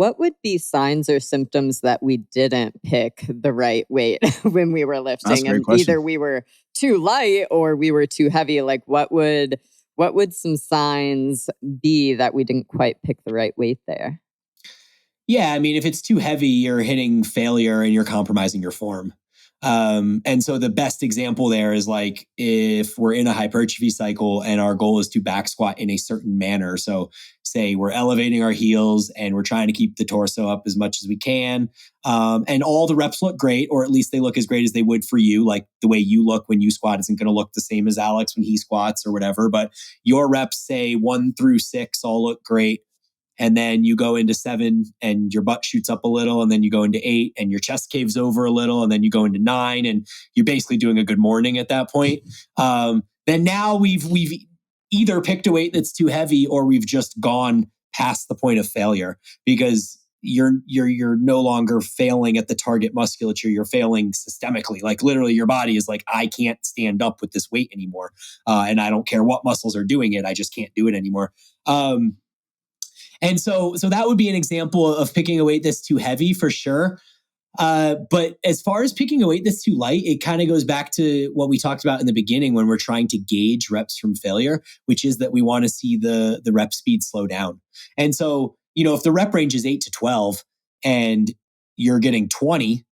what would be signs or symptoms that we didn't pick the right weight when we were That's a lifting? great And question. either we were too light or we were too heavy. Like what would some signs be that we didn't quite pick the right weight there? Yeah, I mean, if it's too heavy, you're hitting failure and you're compromising your form. And so the best example there is like if we're in a hypertrophy cycle and our goal is to back squat in a certain manner. So say we're elevating our heels and we're trying to keep the torso up as much as we can. And all the reps look great, or at least they look as great as they would for you. Like the way you look when you squat isn't going to look the same as Alex when he squats or whatever. But your reps, say 1 through 6, all look great. And then you go into 7 and your butt shoots up a little. And then you go into 8 and your chest caves over a little. And then you go into 9 and you're basically doing a good morning at that point. Then now we've either picked a weight that's too heavy or we've just gone past the point of failure because you're no longer failing at the target musculature. You're failing systemically. Like literally your body is like, I can't stand up with this weight anymore. And I don't care what muscles are doing it. I just can't do it anymore. And so that would be an example of picking a weight that's too heavy for sure. But as far as picking a weight that's too light, it kind of goes back to what we talked about in the beginning when we're trying to gauge reps from failure, which is that we want to see the rep speed slow down. And so, if the rep range is 8 to 12 and you're getting 20,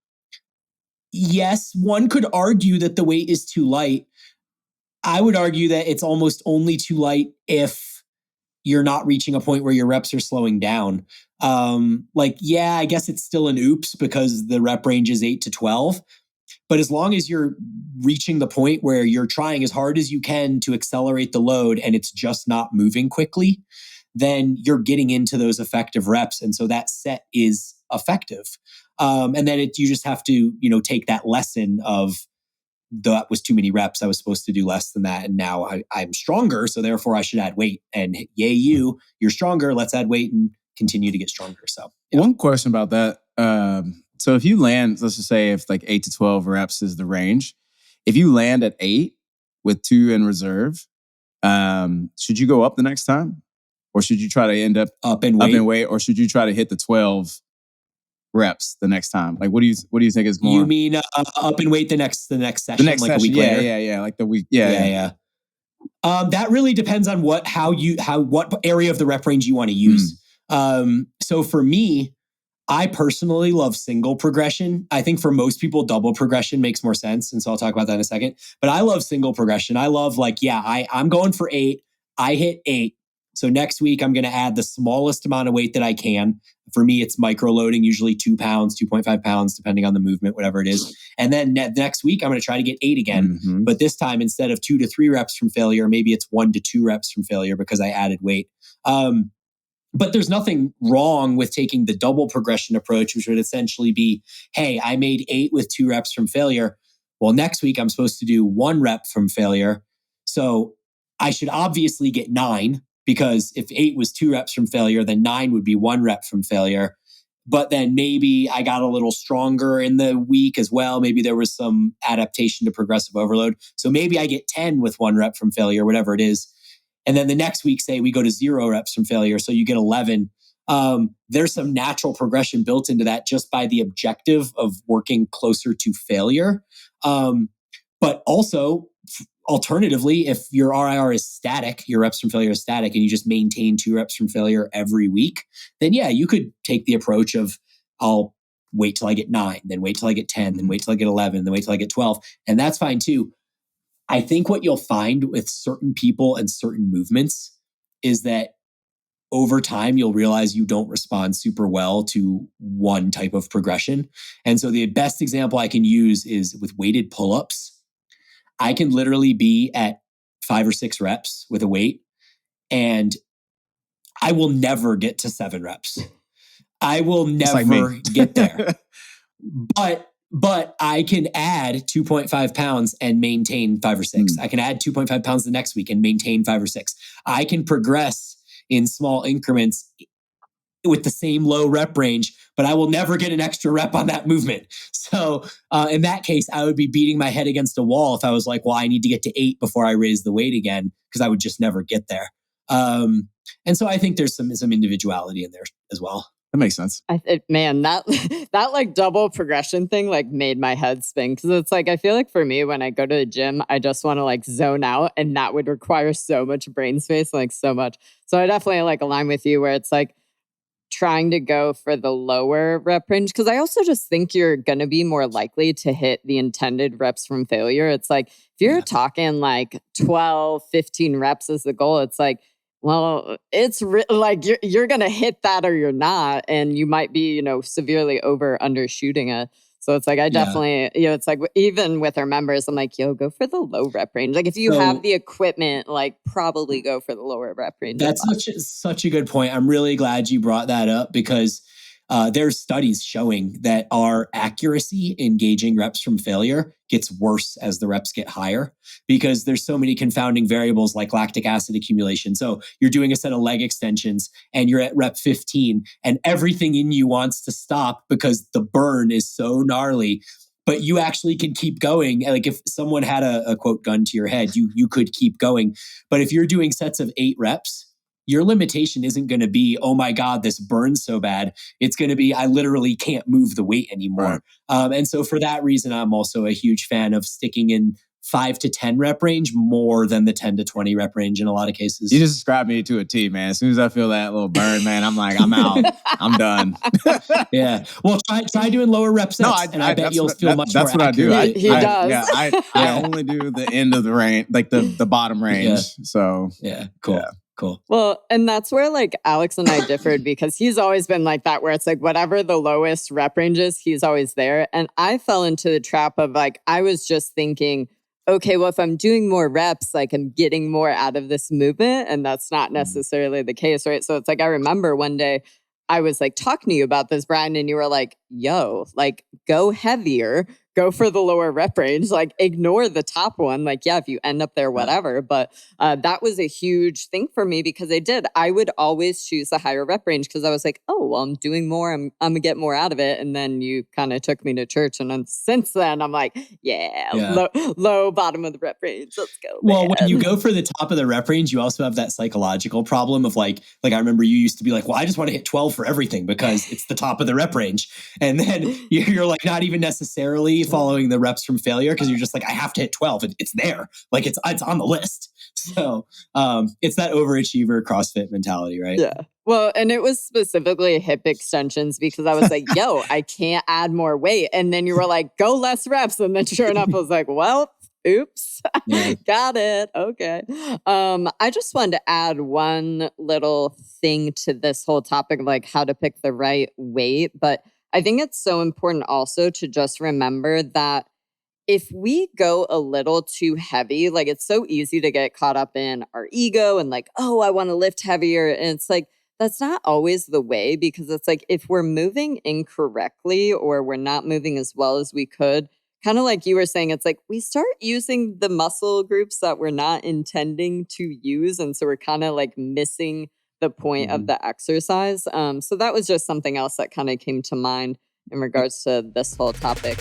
yes, one could argue that the weight is too light. I would argue that it's almost only too light if you're not reaching a point where your reps are slowing down. I guess it's still an oops because the rep range is 8 to 12. But as long as you're reaching the point where you're trying as hard as you can to accelerate the load and it's just not moving quickly, then you're getting into those effective reps. And so that set is effective. And then you just have to, take that lesson of, that was too many reps. I was supposed to do less than that. And now I'm stronger. So therefore I should add weight. And yay, you're stronger. Let's add weight and continue to get stronger. So yeah. One question about that. So if you land, let's just say if like 8 to 12 reps is the range, if you land at 8 with 2 in reserve, should you go up the next time? Or should you try to end up up in weight? Or should you try to hit the 12 reps the next time? Like, what do you think is more? You mean up in weight the next session, like session, a week later? Yeah, like the week. Yeah. That really depends on what area of the rep range you want to use. So for me, I personally love single progression. I think for most people, double progression makes more sense. And so I'll talk about that in a second. But I love single progression. I love I'm going for 8. I hit 8. So next week, I'm going to add the smallest amount of weight that I can. For me, it's micro loading, usually 2 pounds, 2.5 pounds, depending on the movement, whatever it is. And then next week, I'm going to try to get 8 again. Mm-hmm. But this time, instead of 2 to 3 reps from failure, maybe it's 1 to 2 reps from failure because I added weight. But there's nothing wrong with taking the double progression approach, which would essentially be, hey, I made 8 with 2 reps from failure. Well, next week, I'm supposed to do 1 rep from failure. So I should obviously get 9. Because if 8 was 2 reps from failure, then 9 would be 1 rep from failure. But then maybe I got a little stronger in the week as well. Maybe there was some adaptation to progressive overload. So maybe I get 10 with 1 rep from failure, whatever it is. And then the next week, say we go to 0 reps from failure. So you get 11. There's some natural progression built into that just by the objective of working closer to failure. But also, alternatively, if your RIR is static, your reps from failure is static, and you just maintain 2 reps from failure every week, then yeah, you could take the approach of I'll wait till I get 9, then wait till I get 10, then wait till I get 11, then wait till I get 12. And that's fine too. I think what you'll find with certain people and certain movements is that over time, you'll realize you don't respond super well to one type of progression. And so the best example I can use is with weighted pull-ups. I can literally be at 5 or 6 reps with a weight, and I will never get to 7 reps. I will never get there. But I can add 2.5 pounds and maintain 5 or 6. I can add 2.5 pounds the next week and maintain 5 or 6. I can progress in small increments with the same low rep range, but I will never get an extra rep on that movement. So in that case, I would be beating my head against a wall if I was like, well, I need to get to 8 before I raise the weight again, because I would just never get there. And so I think there's some individuality in there as well. That makes sense. Man, that that like double progression thing like made my head spin, because it's like I feel like for me when I go to the gym, I just want to like zone out, and that would require so much brain space, like so much. So I definitely like align with you where it's like trying to go for the lower rep range, because I also just think you're going to be more likely to hit the intended reps from failure. It's like if you're talking like 12, 15 reps as the goal, it's like, well, it's like you're going to hit that or you're not. And you might be, severely over undershooting it. So it's like, I definitely, it's like even with our members, I'm like, go for the low rep range. Like if you have the equipment, like probably go for the lower rep range. That's such a good point. I'm really glad you brought that up, because there's studies showing that our accuracy in gauging reps from failure gets worse as the reps get higher, because there's so many confounding variables like lactic acid accumulation. So you're doing a set of leg extensions and you're at rep 15 and everything in you wants to stop because the burn is so gnarly, but you actually can keep going. Like if someone had a quote gun to your head, you could keep going. But if you're doing sets of 8 reps, your limitation isn't going to be, oh my God, this burns so bad. It's going to be, I literally can't move the weight anymore. Right. And so for that reason, I'm also a huge fan of sticking in 5 to 10 rep range more than the 10 to 20 rep range in a lot of cases. You just described me to a T, man. As soon as I feel that little burn, man, I'm like, I'm out. I'm done. Yeah. Well, try doing lower rep sets, and I bet you'll feel much more accurate. That's what I do. He does. Yeah, I only do the end of the range, like the bottom range. Yeah. So cool. Yeah. Cool. Well, and that's where like Alex and I differed, because he's always been like that, where it's like whatever the lowest rep range is, he's always there. And I fell into the trap of like, I was just thinking, okay, well, if I'm doing more reps, like I'm getting more out of this movement. And that's not necessarily the case, right? So it's like, I remember one day I was like talking to you about this, Brian, and you were like, yo, like go heavier, go for the lower rep range, like ignore the top one. Like, yeah, if you end up there, whatever. But that was a huge thing for me, because I would always choose the higher rep range, because I was like, oh, well, I'm doing more. I'm going to get more out of it. And then you kind of took me to church. And then since then, I'm like, low bottom of the rep range. Let's go. Well, when you go for the top of the rep range, you also have that psychological problem of like I remember you used to be like, well, I just want to hit 12 for everything because it's the top of the rep range. And then you're like not even necessarily following the reps from failure, because you're just like, I have to hit 12. It's there. Like it's on the list. So it's that overachiever CrossFit mentality, right? Yeah. Well, and it was specifically hip extensions, because I was like, yo, I can't add more weight. And then you were like, go less reps. And then sure enough, I was like, well, oops, got it. Okay. I just wanted to add one little thing to this whole topic of like how to pick the right weight. But I think it's so important also to just remember that if we go a little too heavy, like it's so easy to get caught up in our ego and like, oh, I want to lift heavier. And it's like, that's not always the way, because it's like if we're moving incorrectly or we're not moving as well as we could, kind of like you were saying, it's like we start using the muscle groups that we're not intending to use. And so we're kind of like missing the point of the exercise. So that was just something else that kind of came to mind in regards to this whole topic.